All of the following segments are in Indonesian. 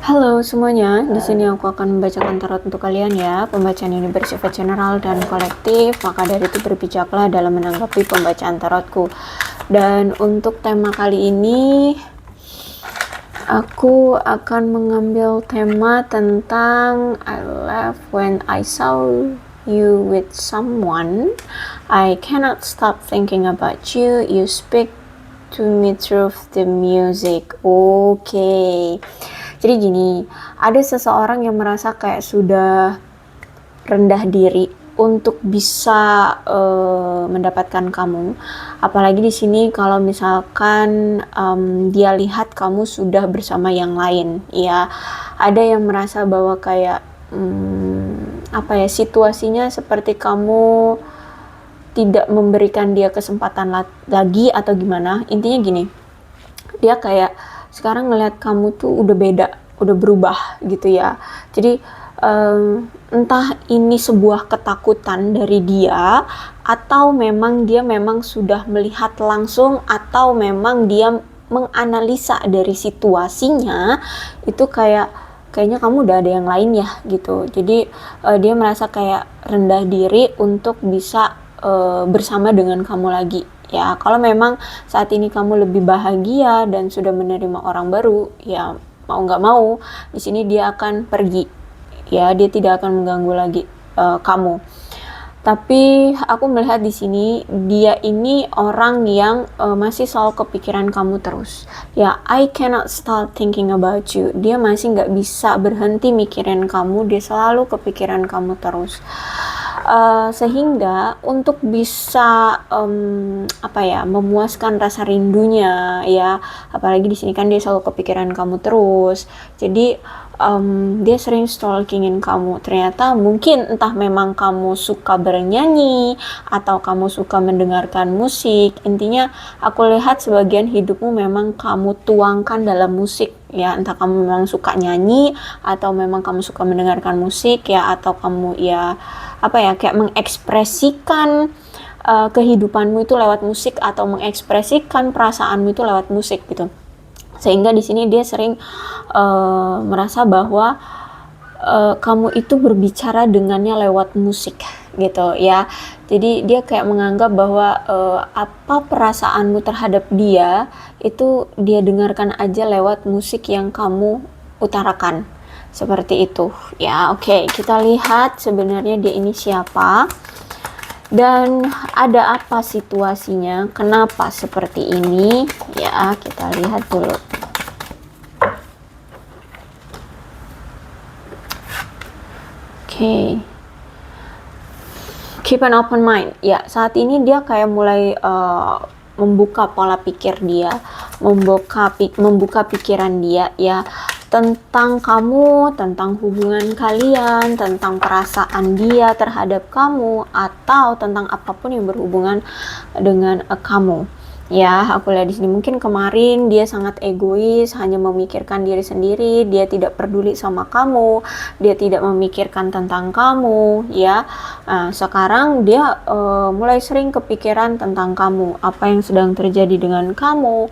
Halo semuanya, di sini aku akan membacakan tarot untuk kalian ya. Pembacaan ini bersifat general dan kolektif, maka dari itu berbijaklah dalam menanggapi pembacaan tarotku. Dan untuk tema kali ini, aku akan mengambil tema tentang I love when I saw you with someone. I cannot stop thinking about you. You speak to me through the music. Oke. Jadi gini, ada seseorang yang merasa kayak sudah rendah diri untuk bisa mendapatkan kamu. Apalagi di sini kalau misalkan dia lihat kamu sudah bersama yang lain, ya. Ada yang merasa bahwa kayak situasinya seperti kamu tidak memberikan dia kesempatan lagi atau gimana. Intinya gini, dia kayak sekarang ngeliat kamu tuh udah beda, udah berubah gitu ya. Jadi entah ini sebuah ketakutan dari dia, atau memang dia memang sudah melihat langsung, atau memang dia menganalisa dari situasinya itu kayaknya kamu udah ada yang lain ya gitu. Jadi dia merasa kayak rendah diri untuk bisa bersama dengan kamu lagi. Ya, kalau memang saat ini kamu lebih bahagia dan sudah menerima orang baru, ya mau nggak mau, di sini dia akan pergi. Ya, dia tidak akan mengganggu lagi kamu. Tapi aku melihat di sini dia ini orang yang masih selalu kepikiran kamu terus. Ya, I cannot stop thinking about you. Dia masih nggak bisa berhenti mikirin kamu. Dia selalu kepikiran kamu terus. Sehingga untuk bisa memuaskan rasa rindunya, ya, apalagi di sini kan dia selalu kepikiran kamu terus. Jadi dia sering stalkingin kamu. Ternyata mungkin entah memang kamu suka bernyanyi atau kamu suka mendengarkan musik. Intinya aku lihat sebagian hidupmu memang kamu tuangkan dalam musik, ya. Entah kamu memang suka nyanyi atau memang kamu suka mendengarkan musik, ya, atau kamu kayak mengekspresikan kehidupanmu itu lewat musik, atau mengekspresikan perasaanmu itu lewat musik gitu. Sehingga di sini dia sering merasa bahwa kamu itu berbicara dengannya lewat musik gitu ya. Jadi dia kayak menganggap bahwa apa perasaanmu terhadap dia itu dia dengarkan aja lewat musik yang kamu utarakan. Seperti itu ya. Oke, kita lihat sebenarnya dia ini siapa dan ada apa situasinya, kenapa seperti ini ya. Kita lihat dulu. Oke. Keep an open mind. Ya, saat ini dia kayak mulai membuka pola pikir dia, membuka pikiran dia ya, tentang kamu, tentang hubungan kalian, tentang perasaan dia terhadap kamu, atau tentang apapun yang berhubungan dengan kamu. Ya, aku lihat di sini mungkin kemarin dia sangat egois, hanya memikirkan diri sendiri, dia tidak peduli sama kamu, dia tidak memikirkan tentang kamu, ya. Nah, sekarang dia mulai sering kepikiran tentang kamu, apa yang sedang terjadi dengan kamu,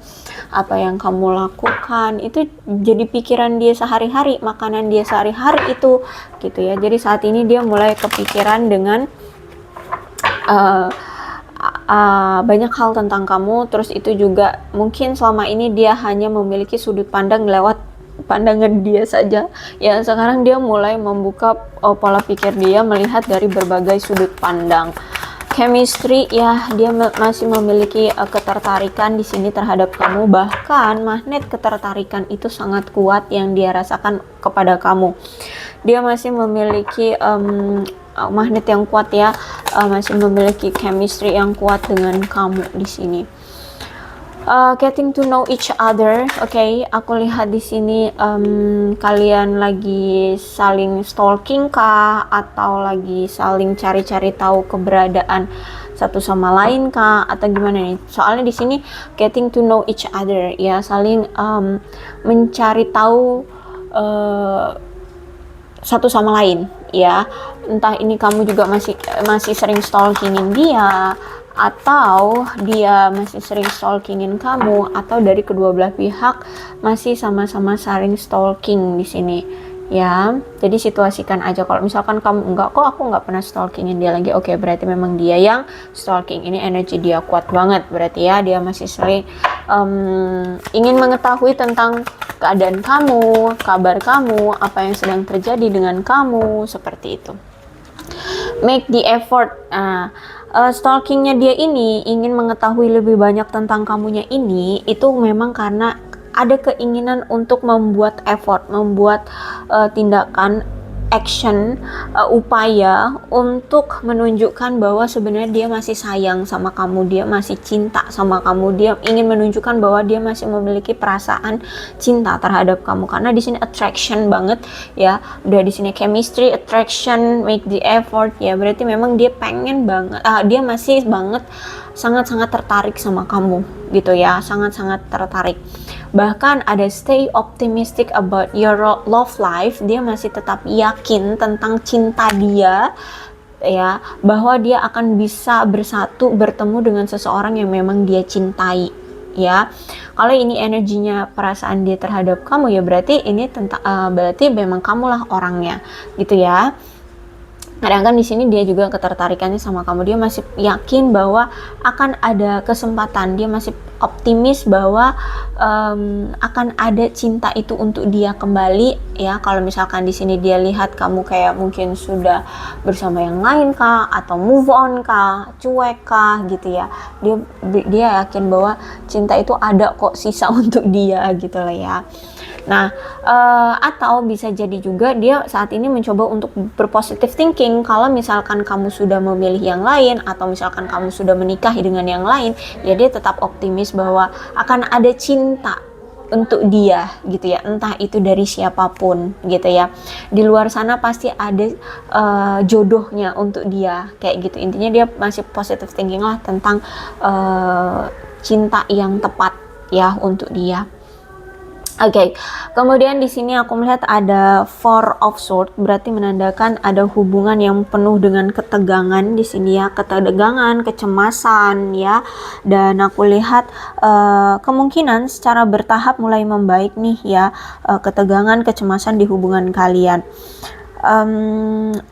apa yang kamu lakukan, itu jadi pikiran dia sehari-hari, makanan dia sehari-hari itu, gitu ya. Jadi saat ini dia mulai kepikiran dengan banyak hal tentang kamu. Terus itu juga mungkin selama ini dia hanya memiliki sudut pandang lewat pandangan dia saja ya. Sekarang dia mulai membuka pola pikir dia, melihat dari berbagai sudut pandang. Chemistry ya, dia masih memiliki ketertarikan di sini terhadap kamu. Bahkan magnet ketertarikan itu sangat kuat yang dia rasakan kepada kamu. Dia masih memiliki magnet yang kuat ya, masih memiliki chemistry yang kuat dengan kamu di sini. Getting to know each other. Oke, aku lihat di sini kalian lagi saling stalking kah, atau lagi saling cari-cari tahu keberadaan satu sama lain kah, atau gimana nih? Soalnya di sini getting to know each other ya, saling mencari tahu satu sama lain ya. Entah ini kamu juga masih sering stalkingin dia, atau dia masih sering stalkingin kamu, atau dari kedua belah pihak masih sama-sama saling stalking di sini ya. Jadi situasikan aja, kalau misalkan kamu enggak, kok aku enggak pernah stalkingin dia lagi, oke, berarti memang dia yang stalking. Ini energi dia kuat banget berarti ya, dia masih sering ingin mengetahui tentang keadaan kamu, kabar kamu, apa yang sedang terjadi dengan kamu, seperti itu. Make the effort. Stalkingnya dia ini ingin mengetahui lebih banyak tentang kamunya ini, itu memang karena ada keinginan untuk membuat effort, membuat tindakan, action, upaya untuk menunjukkan bahwa sebenarnya dia masih sayang sama kamu, dia masih cinta sama kamu, dia ingin menunjukkan bahwa dia masih memiliki perasaan cinta terhadap kamu. Karena di sini attraction banget ya, udah di sini chemistry, attraction, make the effort ya, berarti memang dia pengen banget, dia masih banget sangat-sangat tertarik sama kamu gitu ya, sangat-sangat tertarik. Bahkan ada stay optimistic about your love life, dia masih tetap yakin tentang cinta dia ya, bahwa dia akan bisa bersatu, bertemu dengan seseorang yang memang dia cintai ya. Kalau ini energinya perasaan dia terhadap kamu ya, berarti ini berarti memang kamulah orangnya gitu ya. Kadang-kadang di sini dia juga ketertarikannya sama kamu, dia masih yakin bahwa akan ada kesempatan, dia masih optimis bahwa akan ada cinta itu untuk dia kembali ya. Kalau misalkan di sini dia lihat kamu kayak mungkin sudah bersama yang lain kah, atau move on kah, cuek kah gitu ya, dia yakin bahwa cinta itu ada kok sisa untuk dia gitu lah ya. Nah, atau bisa jadi juga dia saat ini mencoba untuk berpositive thinking. Kalau misalkan kamu sudah memilih yang lain, atau misalkan kamu sudah menikahi dengan yang lain, ya dia tetap optimis bahwa akan ada cinta untuk dia gitu ya, entah itu dari siapapun gitu ya. Di luar sana pasti ada jodohnya untuk dia, kayak gitu. Intinya dia masih positive thinking lah tentang cinta yang tepat ya untuk dia. Oke, kemudian di sini aku melihat ada Four of Swords, berarti menandakan ada hubungan yang penuh dengan ketegangan di sini ya, ketegangan, kecemasan ya. Dan aku lihat kemungkinan secara bertahap mulai membaik nih ya, ketegangan, kecemasan di hubungan kalian.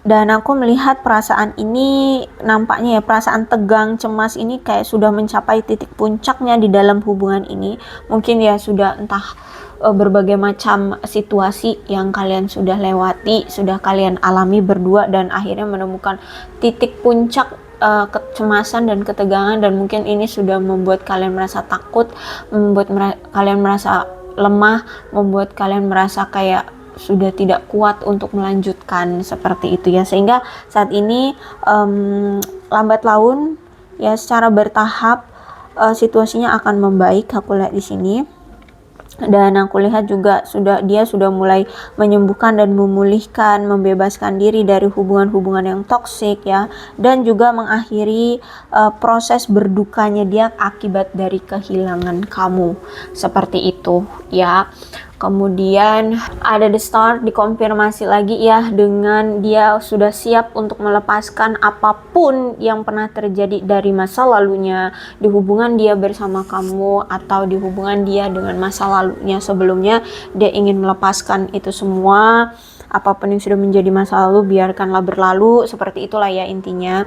Dan aku melihat perasaan ini nampaknya ya, perasaan tegang, cemas ini kayak sudah mencapai titik puncaknya di dalam hubungan ini. Mungkin ya sudah entah berbagai macam situasi yang kalian sudah lewati, sudah kalian alami berdua, dan akhirnya menemukan titik puncak kecemasan dan ketegangan, dan mungkin ini sudah membuat kalian merasa takut, membuat kalian merasa lemah, membuat kalian merasa kayak sudah tidak kuat untuk melanjutkan, seperti itu ya. Sehingga saat ini lambat laun ya, secara bertahap situasinya akan membaik, aku lihat di sini. Dan aku lihat juga dia sudah mulai menyembuhkan dan memulihkan, membebaskan diri dari hubungan-hubungan yang toksik ya, dan juga mengakhiri proses berdukanya dia akibat dari kehilangan kamu, seperti itu ya. Kemudian ada The Star, dikonfirmasi lagi ya, dengan dia sudah siap untuk melepaskan apapun yang pernah terjadi dari masa lalunya di hubungan dia bersama kamu, atau di hubungan dia dengan masa lalunya sebelumnya. Dia ingin melepaskan itu semua, apapun yang sudah menjadi masa lalu biarkanlah berlalu, seperti itulah ya intinya.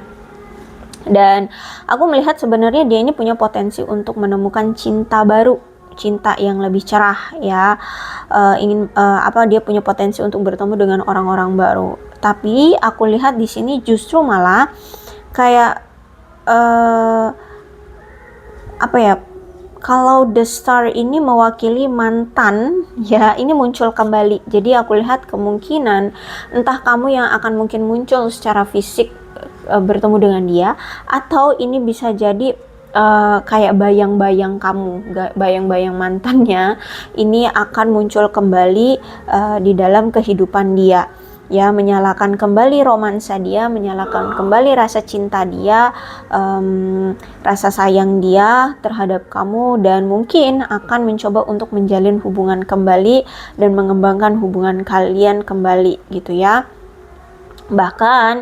Dan aku melihat sebenarnya dia ini punya potensi untuk menemukan cinta baru, cinta yang lebih cerah ya. Dia punya potensi untuk bertemu dengan orang-orang baru. Tapi aku lihat di sini justru malah kayak kalau The Star ini mewakili mantan ya, ini muncul kembali. Jadi aku lihat kemungkinan entah kamu yang akan mungkin muncul secara fisik bertemu dengan dia, atau ini bisa jadi kayak bayang-bayang kamu, bayang-bayang mantannya ini akan muncul kembali di dalam kehidupan dia ya, menyalakan kembali romansa dia, menyalakan kembali rasa cinta dia, rasa sayang dia terhadap kamu, dan mungkin akan mencoba untuk menjalin hubungan kembali dan mengembangkan hubungan kalian kembali gitu ya. Bahkan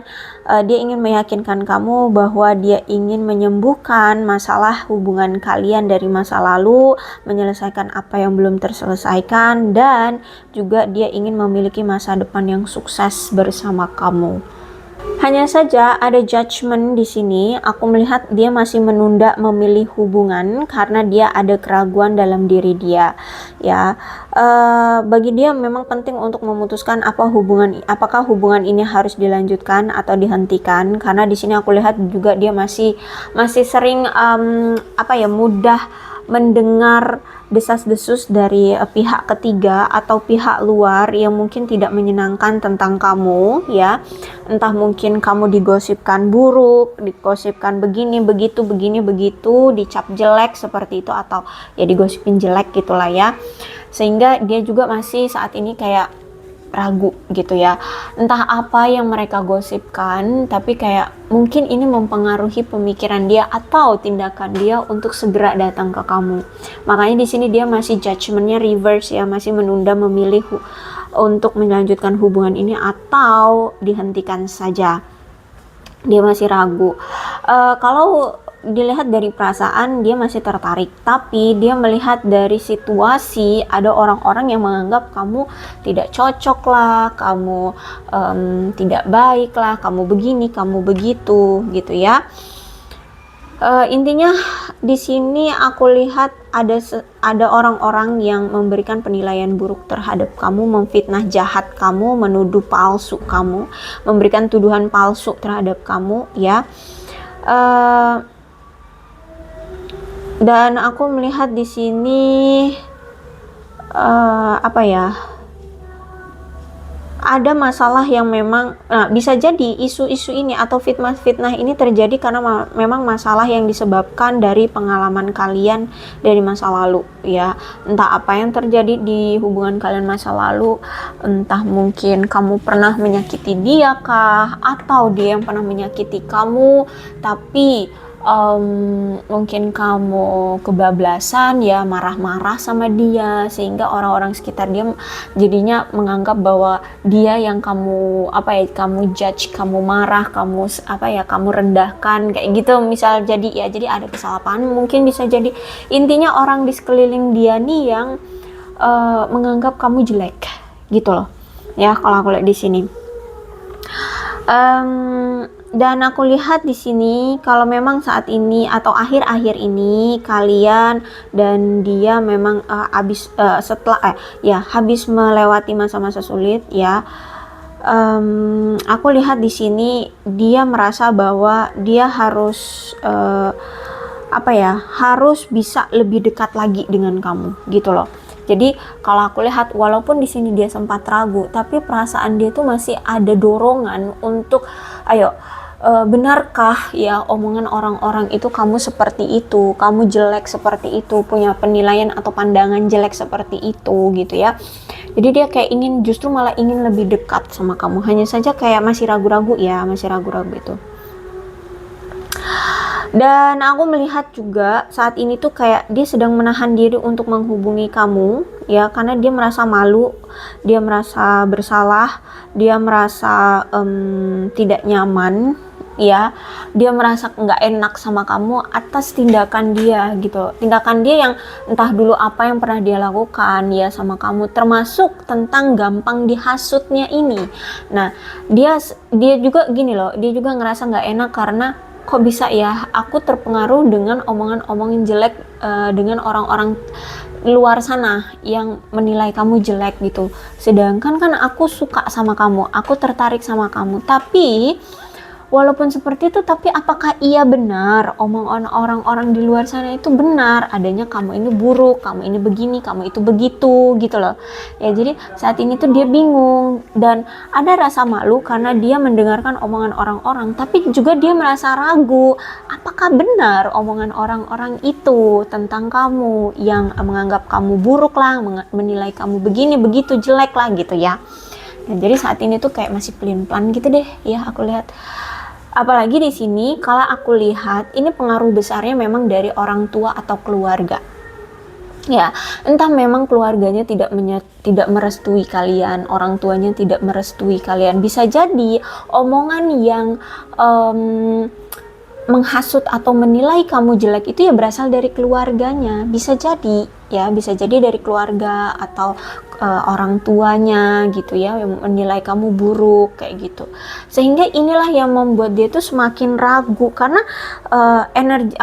dia ingin meyakinkan kamu bahwa dia ingin menyembuhkan masalah hubungan kalian dari masa lalu, menyelesaikan apa yang belum terselesaikan, dan juga dia ingin memiliki masa depan yang sukses bersama kamu. Hanya saja ada judgment di sini. Aku melihat dia masih menunda memilih hubungan karena dia ada keraguan dalam diri dia. Ya, bagi dia memang penting untuk memutuskan apakah hubungan ini harus dilanjutkan atau dihentikan. Karena di sini aku lihat juga dia masih sering mudah mendengar desas-desus dari pihak ketiga atau pihak luar yang mungkin tidak menyenangkan tentang kamu, ya. Entah mungkin kamu digosipkan buruk, digosipkan begini begitu, dicap jelek seperti itu, atau ya digosipin jelek gitulah ya. Sehingga dia juga masih saat ini kayak ragu gitu ya, entah apa yang mereka gosipkan, tapi kayak mungkin ini mempengaruhi pemikiran dia atau tindakan dia untuk segera datang ke kamu. Makanya di sini dia masih judgementnya reverse ya, masih menunda memilih untuk melanjutkan hubungan ini atau dihentikan saja. Dia masih ragu. Kalau dilihat dari perasaan dia masih tertarik, tapi dia melihat dari situasi ada orang-orang yang menganggap kamu tidak cocok lah, kamu tidak baik lah, kamu begini, kamu begitu gitu ya. Intinya di sini aku lihat ada orang-orang yang memberikan penilaian buruk terhadap kamu, memfitnah jahat kamu, menuduh palsu kamu, memberikan tuduhan palsu terhadap kamu ya. Dan aku melihat di sini ada masalah yang memang bisa jadi isu-isu ini atau fitnah-fitnah ini terjadi karena memang masalah yang disebabkan dari pengalaman kalian dari masa lalu ya. Entah apa yang terjadi di hubungan kalian masa lalu, entah mungkin kamu pernah menyakiti dia kah, atau dia yang pernah menyakiti kamu tapi mungkin kamu kebablasan ya, marah-marah sama dia sehingga orang-orang sekitar dia jadinya menganggap bahwa dia yang kamu kamu judge, kamu marah, kamu kamu rendahkan kayak gitu misal. Jadi ada kesalahpahaman, mungkin bisa jadi intinya orang di sekeliling dia nih yang menganggap kamu jelek gitu loh ya, kalau aku lihat di sini. Dan aku lihat di sini kalau memang saat ini atau akhir-akhir ini kalian dan dia memang habis melewati masa-masa sulit ya. Aku lihat di sini dia merasa bahwa dia harus harus bisa lebih dekat lagi dengan kamu gitu loh. Jadi kalau aku lihat walaupun di sini dia sempat ragu, tapi perasaan dia tuh masih ada dorongan untuk benarkah ya omongan orang-orang itu kamu seperti itu, kamu jelek seperti itu, punya penilaian atau pandangan jelek seperti itu gitu ya. Jadi dia kayak justru malah ingin lebih dekat sama kamu, hanya saja kayak masih ragu-ragu itu. Dan aku melihat juga saat ini tuh kayak dia sedang menahan diri untuk menghubungi kamu ya, karena dia merasa malu, dia merasa bersalah, dia merasa tidak nyaman ya, dia merasa nggak enak sama kamu atas tindakan dia gitu, tindakan dia yang entah dulu apa yang pernah dia lakukan ya sama kamu, termasuk tentang gampang dihasutnya ini. Nah dia juga gini loh, dia juga ngerasa nggak enak karena kok bisa ya aku terpengaruh dengan omongan-omongan jelek dengan orang-orang luar sana yang menilai kamu jelek gitu, sedangkan kan aku suka sama kamu, aku tertarik sama kamu. Tapi walaupun seperti itu, tapi apakah iya benar omongan orang-orang di luar sana itu benar adanya kamu ini buruk, kamu ini begini, kamu itu begitu gitu loh ya. Jadi saat ini tuh dia bingung dan ada rasa malu karena dia mendengarkan omongan orang-orang, tapi juga dia merasa ragu apakah benar omongan orang-orang itu tentang kamu yang menganggap kamu buruk lah, menilai kamu begini begitu jelek lah gitu ya. Dan jadi saat ini tuh kayak masih pelin-pelan gitu deh ya aku lihat. Apalagi di sini kalau aku lihat ini pengaruh besarnya memang dari orang tua atau keluarga. Ya, entah memang keluarganya tidak merestui kalian, orang tuanya tidak merestui kalian. Bisa jadi omongan yang menghasut atau menilai kamu jelek itu ya berasal dari keluarganya. Bisa jadi ya, bisa jadi dari keluarga atau orang tuanya gitu ya, yang menilai kamu buruk kayak gitu. Sehingga inilah yang membuat dia tuh semakin ragu, karena energi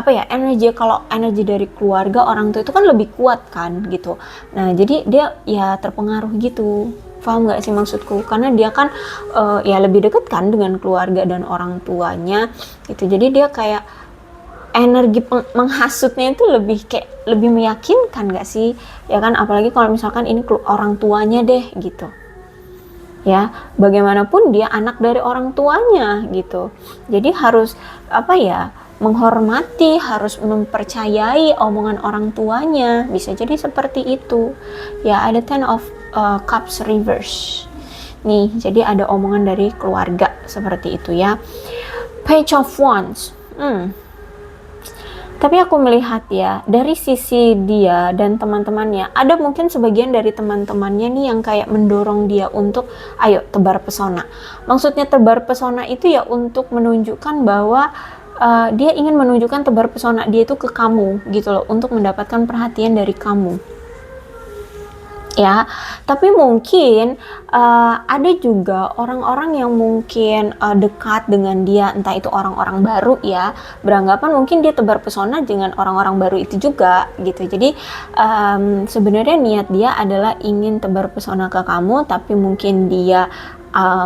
dari keluarga orang tua itu kan lebih kuat kan gitu. Nah, jadi dia ya terpengaruh gitu. Paham gak sih maksudku? Karena dia kan ya lebih dekat kan dengan keluarga dan orang tuanya gitu. Jadi dia kayak energi menghasutnya itu lebih meyakinkan gak sih? Ya kan, apalagi kalau misalkan ini orang tuanya deh gitu. Ya, bagaimanapun dia anak dari orang tuanya gitu. Jadi harus menghormati, harus mempercayai omongan orang tuanya. Bisa jadi seperti itu. Ya, ada Ten of Cups reverse. Nih, jadi ada omongan dari keluarga seperti itu ya. Page of Wands. Tapi aku melihat ya, dari sisi dia dan teman-temannya, ada mungkin sebagian dari teman-temannya nih yang kayak mendorong dia untuk, ayo tebar pesona. Maksudnya tebar pesona itu ya untuk menunjukkan bahwa dia ingin menunjukkan tebar pesona dia itu ke kamu gitu loh, untuk mendapatkan perhatian dari kamu. Ya, tapi mungkin ada juga orang-orang yang mungkin dekat dengan dia, entah itu orang-orang baru ya, beranggapan mungkin dia tebar pesona dengan orang-orang baru itu juga gitu. Jadi sebenarnya niat dia adalah ingin tebar pesona ke kamu, tapi mungkin dia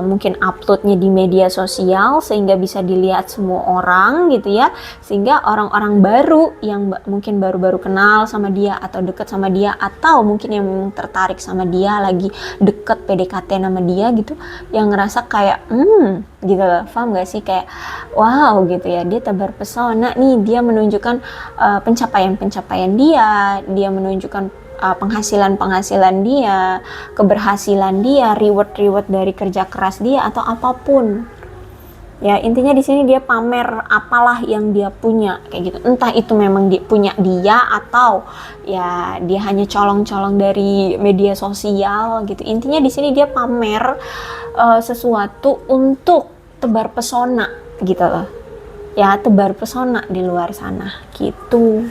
mungkin uploadnya di media sosial sehingga bisa dilihat semua orang gitu ya, sehingga orang-orang baru yang mungkin baru-baru kenal sama dia atau deket sama dia, atau mungkin yang tertarik sama dia, lagi deket PDKT nama dia gitu, yang ngerasa kayak gitu loh, paham gak sih, kayak wow gitu ya, dia tebar pesona nih, dia menunjukkan pencapaian-pencapaian dia menunjukkan penghasilan dia, keberhasilan dia, reward dari kerja keras dia atau apapun. Ya, intinya di sini dia pamer apalah yang dia punya kayak gitu. Entah itu memang punya dia atau ya dia hanya colong-colong dari media sosial gitu. Intinya di sini dia pamer sesuatu untuk tebar pesona gitu loh. Ya, tebar pesona di luar sana gitu.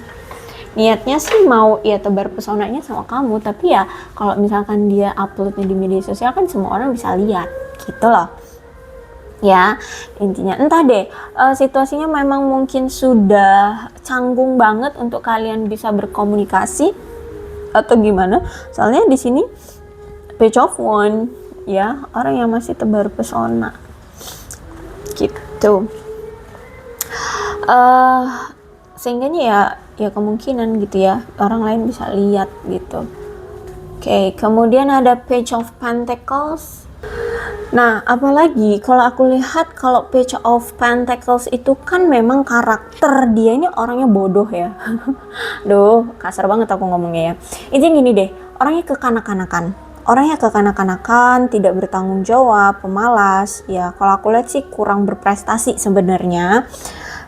Niatnya sih mau ya tebar pesonanya sama kamu, tapi ya kalau misalkan dia uploadnya di media sosial kan semua orang bisa lihat gitu loh. Ya, intinya entah deh, situasinya memang mungkin sudah canggung banget untuk kalian bisa berkomunikasi atau gimana. Soalnya di sini Page of Wands ya, orang yang masih tebar pesona gitu. Sehingga ya kemungkinan gitu ya, orang lain bisa lihat gitu. Oke, kemudian ada Page of Pentacles. Nah, apalagi kalau aku lihat, kalau Page of Pentacles itu kan memang karakter dia ini orangnya bodoh ya. Duh, kasar banget aku ngomongnya ya. Intinya gini deh, orangnya kekanak-kanakan, tidak bertanggung jawab, pemalas. Ya, kalau aku lihat sih kurang berprestasi sebenarnya.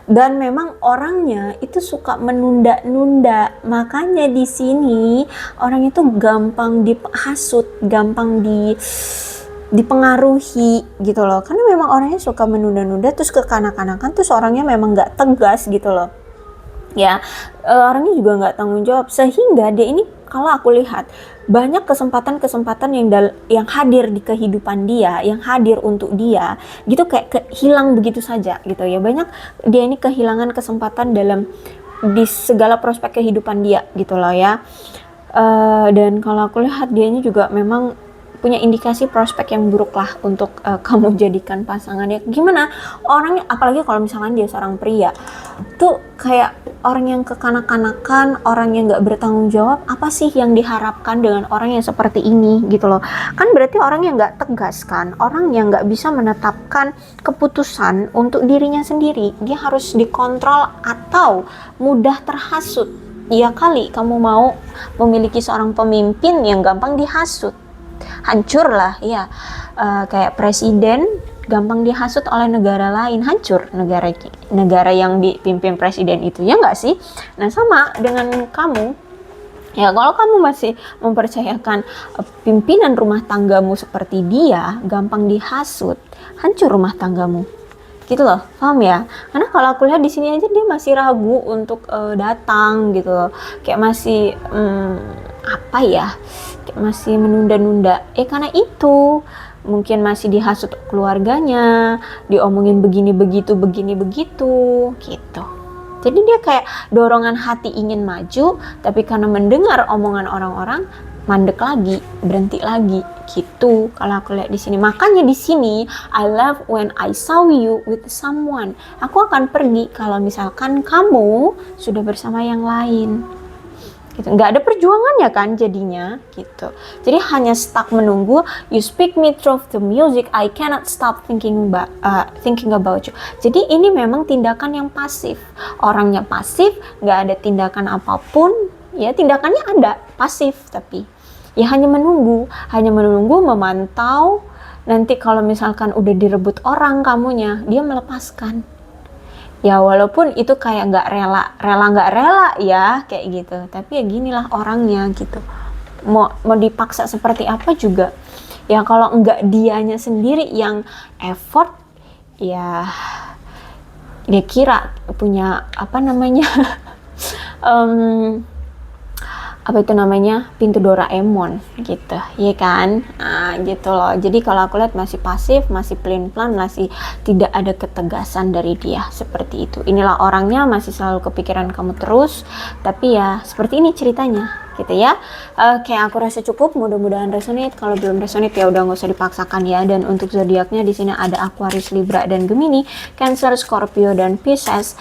Dan memang orangnya itu suka menunda-nunda. Makanya di sini orang itu gampang dihasut, gampang dipengaruhi gitu loh. Karena memang orangnya suka menunda-nunda, terus kekanak-kanakan, terus orangnya memang nggak tegas gitu loh. Ya, orangnya juga nggak tanggung jawab, sehingga dia ini kalau aku lihat banyak kesempatan-kesempatan yang hadir di kehidupan dia, yang hadir untuk dia gitu, kayak hilang begitu saja gitu ya. Banyak dia ini kehilangan kesempatan di segala prospek kehidupan dia gitu loh ya. Dan kalau aku lihat dia ini juga memang punya indikasi prospek yang buruk lah untuk kamu jadikan pasangannya. Gimana orangnya, apalagi kalau misalkan dia seorang pria tuh kayak orang yang kekanak-kanakan, orang yang gak bertanggung jawab. Apa sih yang diharapkan dengan orang yang seperti ini gitu loh. Kan berarti orang yang gak tegas kan, orang yang gak bisa menetapkan keputusan untuk dirinya sendiri. Dia harus dikontrol atau mudah terhasut. Ya kali kamu mau memiliki seorang pemimpin yang gampang dihasut, hancur lah ya. Kayak presiden gampang dihasut oleh negara lain, hancur negara yang dipimpin presiden itu, ya nggak sih? Nah, sama dengan kamu Ya kalau kamu masih mempercayakan pimpinan rumah tanggamu seperti dia, gampang dihasut, hancur rumah tanggamu. Gitu loh, paham ya? Karena kalau aku lihat di sini aja dia masih ragu untuk datang gitu loh. Kayak masih apa ya? Kayak masih menunda-nunda. Karena itu mungkin masih dihasut keluarganya, diomongin begini begitu gitu. Jadi dia kayak dorongan hati ingin maju, tapi karena mendengar omongan orang-orang, mandek lagi, berhenti lagi, gitu. Kalau aku lihat di sini, makanya di sini, I love when I saw you with someone. Aku akan pergi kalau misalkan kamu sudah bersama yang lain. Gitu. Nggak ada perjuangannya kan jadinya, gitu. Jadi hanya stuck menunggu. You speak me through the music, I cannot stop thinking about you. Jadi ini memang tindakan yang pasif. Orangnya pasif, nggak ada tindakan apapun. Ya tindakannya ada, pasif tapi ya hanya menunggu, memantau. Nanti kalau misalkan udah direbut orang kamunya, dia melepaskan. Ya walaupun itu kayak nggak rela ya kayak gitu, tapi ya ginilah orangnya gitu. Mau dipaksa seperti apa juga, ya kalau nggak dianya sendiri yang effort, ya dia kira punya apa namanya apa itu namanya, pintu Doraemon gitu, ya kan? Nah, gitu loh. Jadi kalau aku lihat masih pasif, masih pelin-pelan, masih tidak ada ketegasan dari dia seperti itu. Inilah orangnya, masih selalu kepikiran kamu terus, tapi ya seperti ini ceritanya, gitu ya. Oke, aku rasa cukup. Mudah-mudahan resonate. Kalau belum resonate ya udah nggak usah dipaksakan ya. Dan untuk zodiaknya di sini ada Aquarius, Libra, dan Gemini, Cancer, Scorpio, dan Pisces,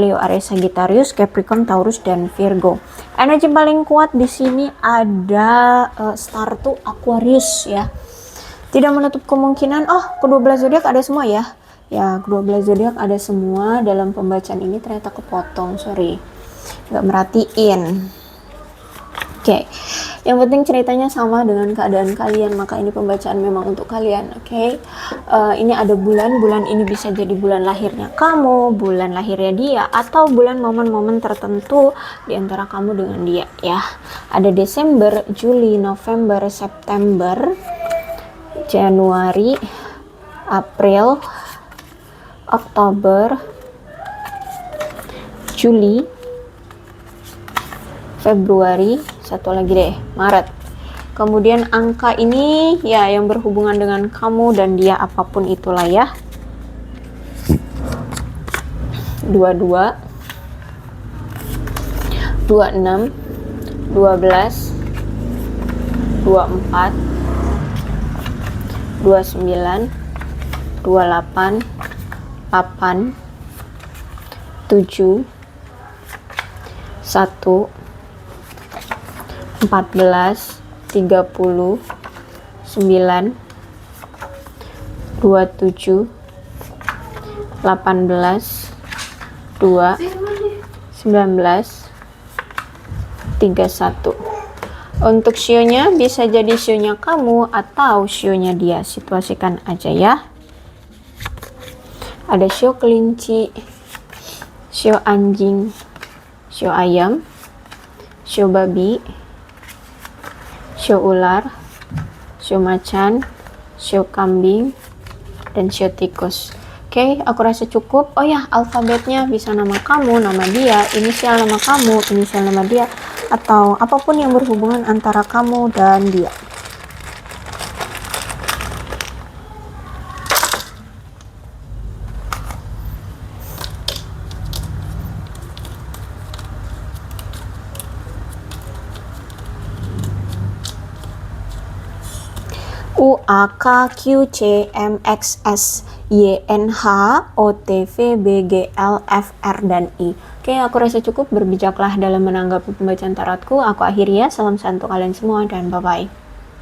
Leo, Aries, Sagittarius, Capricorn, Taurus, dan Virgo. Energi paling kuat di sini ada star tuh Aquarius ya. Tidak menutup kemungkinan ke-12 zodiak ada semua ya. Ya, ke-12 zodiak ada semua dalam pembacaan ini. Ternyata kepotong, sorry. Nggak merhatiin. Oke. Yang penting ceritanya sama dengan keadaan kalian, maka ini pembacaan memang untuk kalian, oke? Ini ada bulan ini bisa jadi bulan lahirnya kamu, bulan lahirnya dia, atau bulan momen-momen tertentu di antara kamu dengan dia, ya. Ada Desember, Juli, November, September, Januari, April, Oktober, Juli, Februari, satu lagi deh, Maret. Kemudian angka ini ya yang berhubungan dengan kamu dan dia, apapun itulah ya. 22, 26, 12, 24, 29, 28, 8, 7, 1, 14, 30, 9, 27, 18, 2, 19, 31. Untuk sionya bisa jadi sionya kamu atau sionya dia, situasikan aja ya. Ada sio kelinci, sio anjing, sio ayam, sio babi, sio ular, sio macan, sio kambing, dan sio tikus. Oke, aku rasa cukup. Oh ya, alfabetnya bisa nama kamu, nama dia, inisial nama kamu, inisial nama dia, atau apapun yang berhubungan antara kamu dan dia. U, A, K, Q, C, M, X, S, Y, N, H, O, T, V, B, G, L, F, R, dan I. Oke, aku rasa cukup. Berbijaklah dalam menanggapi pembacaan tarotku. Aku akhiri ya. Salam sehat untuk kalian semua dan bye-bye.